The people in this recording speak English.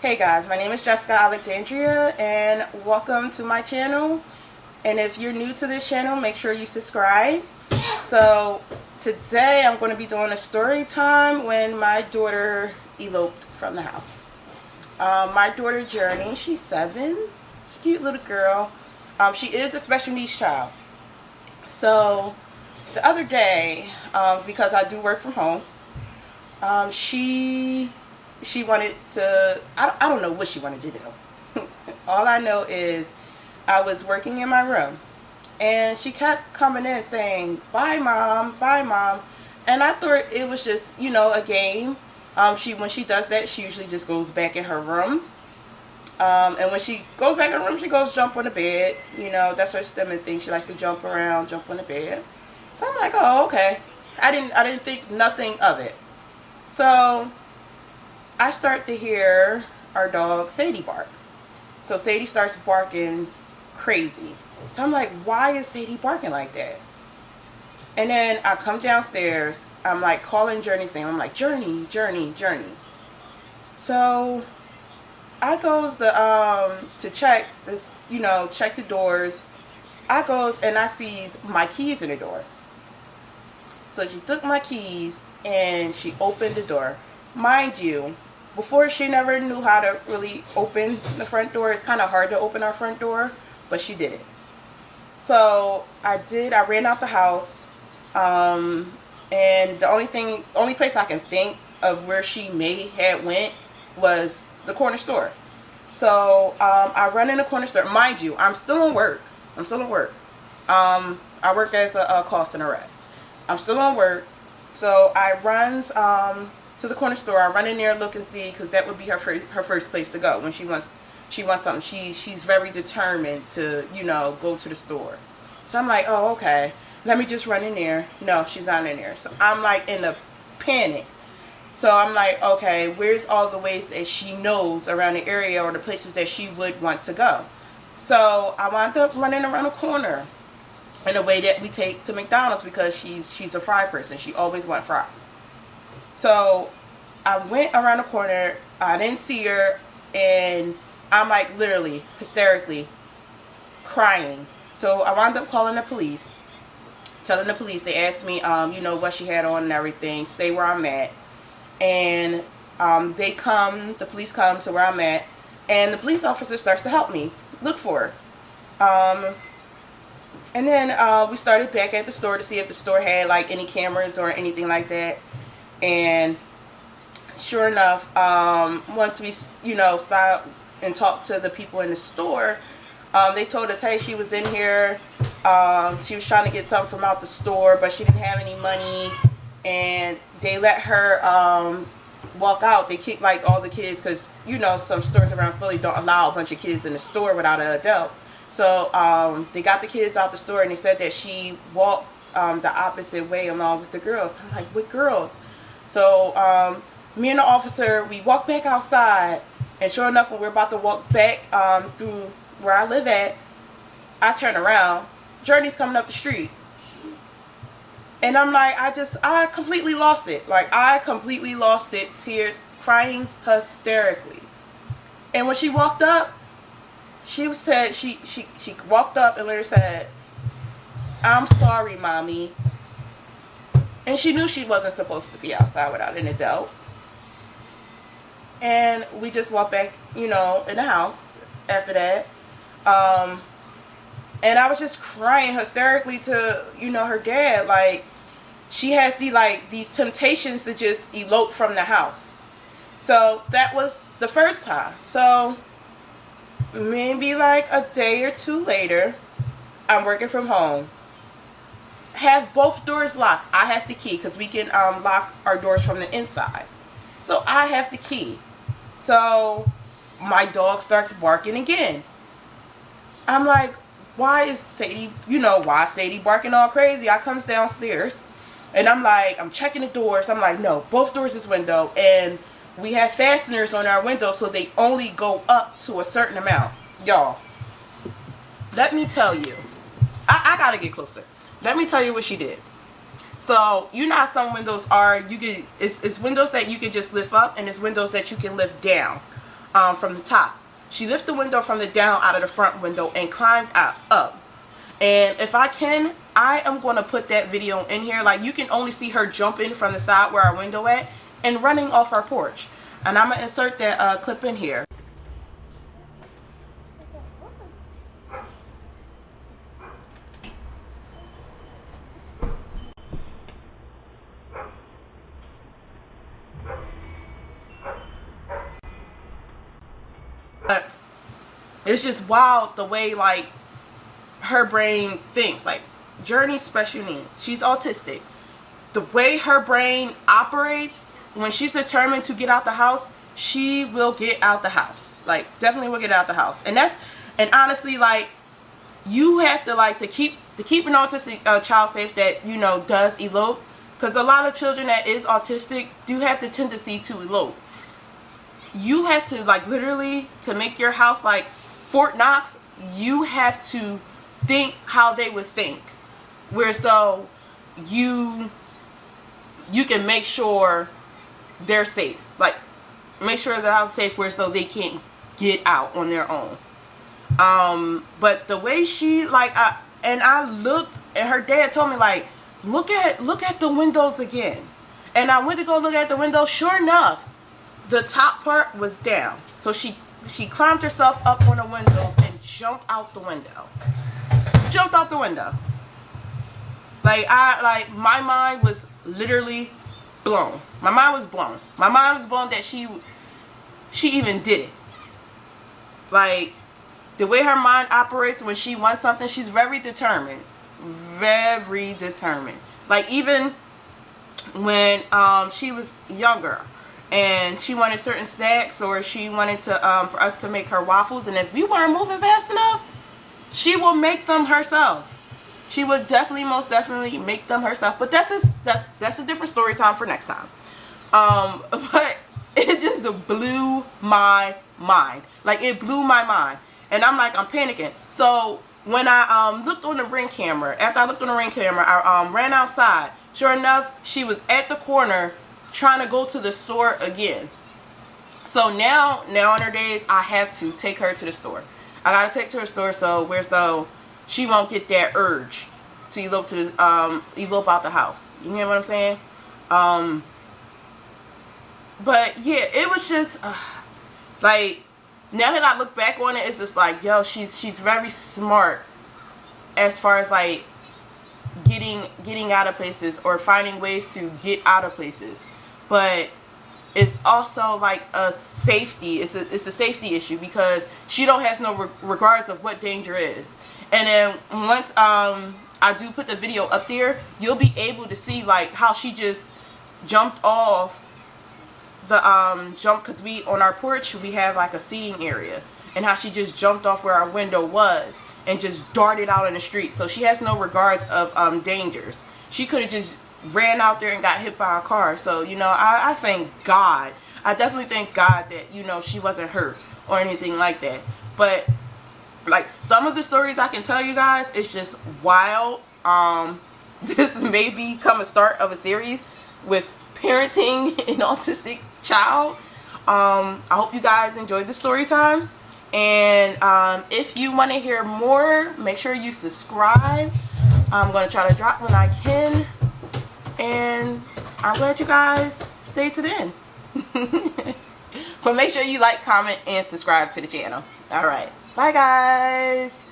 Hey guys, my name is Jessica Alexandria and welcome to my channel. And if you're new to this channel, make sure you subscribe. So today I'm going to be doing a story time when my daughter eloped from the house. My daughter Journey, she's 7. She's a cute little girl. She is a special needs child. So the other day, because I do work from home, she wanted to, I don't know what she wanted to do. All I know is I was working in my room and she kept coming in saying, bye mom, and I thought it was just, a game. When she does that, she usually just goes back in her room, and when she goes back in her room, she goes jump on the bed. That's her stimming thing. She likes to jump around, jump on the bed. So I'm like, oh, okay. I didn't think nothing of it. So I start to hear our dog Sadie bark. So Sadie starts barking crazy. So I'm like, why is Sadie barking like that? And then I come downstairs. I'm like calling Journey's name. I'm like, Journey. So I goes to check this, check the doors. I goes and I sees my keys in the door. So she took my keys and she opened the door. Mind you, before she never knew how to really open the front door. It's kind of hard to open our front door, but she did it. So I ran out the house, and the only place I can think of where she may have went was the corner store. So I run in the corner store. Mind you, I'm still on work. I work as a call center rep. I'm still on work. So I run to the corner store. I run in there, look and see, because that would be her first place to go when she wants something. She's very determined to go to the store. So I'm like, oh, okay, let me just run in there. No, she's not in there. So I'm like in a panic. So I'm like, okay, where's all the ways that she knows around the area or the places that she would want to go? So I wound up running around the corner in a way that we take to McDonald's, because she's a fry person. She always wants fries. So I went around the corner. I didn't see her, and I'm like literally hysterically crying. So I wound up calling the police, telling the police. They asked me, what she had on and everything. Stay where I'm at, and the police come to where I'm at, and the police officer starts to help me look for her. And then we started back at the store to see if the store had like any cameras or anything like that. And sure enough, once we stopped and talked to the people in the store, they told us, hey, she was in here. She was trying to get something from out the store, but she didn't have any money, and they let her walk out. They kicked like all the kids, because some stores around Philly don't allow a bunch of kids in the store without an adult. So they got the kids out the store, and they said that she walked the opposite way along with the girls. I'm like, what girls? So me and the officer, we walked back outside, and sure enough, when we're about to walk back through where I live at, I turn around. Journey's coming up the street. And I'm like, I completely lost it. Tears, crying hysterically. And when she walked up, she walked up and literally said, I'm sorry, mommy. And she knew she wasn't supposed to be outside without an adult. And we just walked back, in the house after that. And I was just crying hysterically to, her dad. Like, she has these temptations to just elope from the house. So that was the first time. So maybe like a day or two later, I'm working from home. Have both doors locked. I have the key, because we can lock our doors from the inside. So I have the key. So my dog starts barking again. I'm like, why is Sadie barking all crazy? I comes downstairs, and I'm checking the doors. I'm like, no, both doors is window, and we have fasteners on our windows, so they only go up to a certain amount. Y'all, let me tell you, I gotta get closer. Let me tell you what she did. So how some windows are, it's windows that you can just lift up, and it's windows that you can lift down. from the top. She lifted the window from the down out of the front window and climbed up. And if I can, I am going to put that video in here. Like, you can only see her jumping from the side where our window at and running off our porch. And I'm going to insert that clip in here. But it's just wild the way, like, her brain thinks. Like, Journey's special needs. She's autistic. The way her brain operates, when she's determined to get out the house, she will get out the house. Like, definitely will get out the house. And honestly, like, you have to, like, to keep an autistic child safe that, you know, does elope. Because a lot of children that is autistic do have the tendency to elope. You have to, like, literally, to make your house like Fort Knox, you have to think how they would think. Whereas though you can make sure they're safe. Like, make sure the house is safe, whereas though they can't get out on their own. But the way she, like, I looked, and her dad told me, like, look at the windows again. And I went to go look at the window. Sure enough, the top part was down. So she climbed herself up on the windows and jumped out the window. Jumped out the window. Like, my mind was literally blown. My mind was blown. My mind was blown that she even did it. Like, the way her mind operates when she wants something, she's very determined. Very determined. Like, even when she was younger and she wanted certain snacks, or she wanted to for us to make her waffles, and if we weren't moving fast enough, she will make them herself. She would definitely, most definitely make them herself. But that's a different story time for next time. But it just blew my mind. Like, it blew my mind. And I'm like, I'm panicking. So when I looked on the Ring camera, after I looked on the Ring camera, I ran outside. Sure enough, she was at the corner trying to go to the store again. So now in her days, I have to take her to the store. I gotta take her to the store, so where's though she won't get that urge to elope out the house. You know what I'm saying? But yeah, it was just like, now that I look back on it, it's just like, yo, she's very smart as far as like getting out of places or finding ways to get out of places. But it's also like a safety. It's a safety issue, because she don't has no regards of what danger is. And then once I do put the video up there, you'll be able to see like how she just jumped off the because we on our porch we have like a seating area, and how she just jumped off where our window was and just darted out in the street. So she has no regards of dangers. She could have just ran out there and got hit by a car. So, you know, I thank God. I definitely thank God that, you know, she wasn't hurt or anything like that. But like, some of the stories I can tell you guys, it's just wild. This may become a start of a series with parenting an autistic child. I hope you guys enjoyed the story time. And if you want to hear more, make sure you subscribe. I'm going to try to drop when I can. And I'm glad you guys stayed to the end. But make sure you like, comment, and subscribe to the channel. Alright. Bye, guys.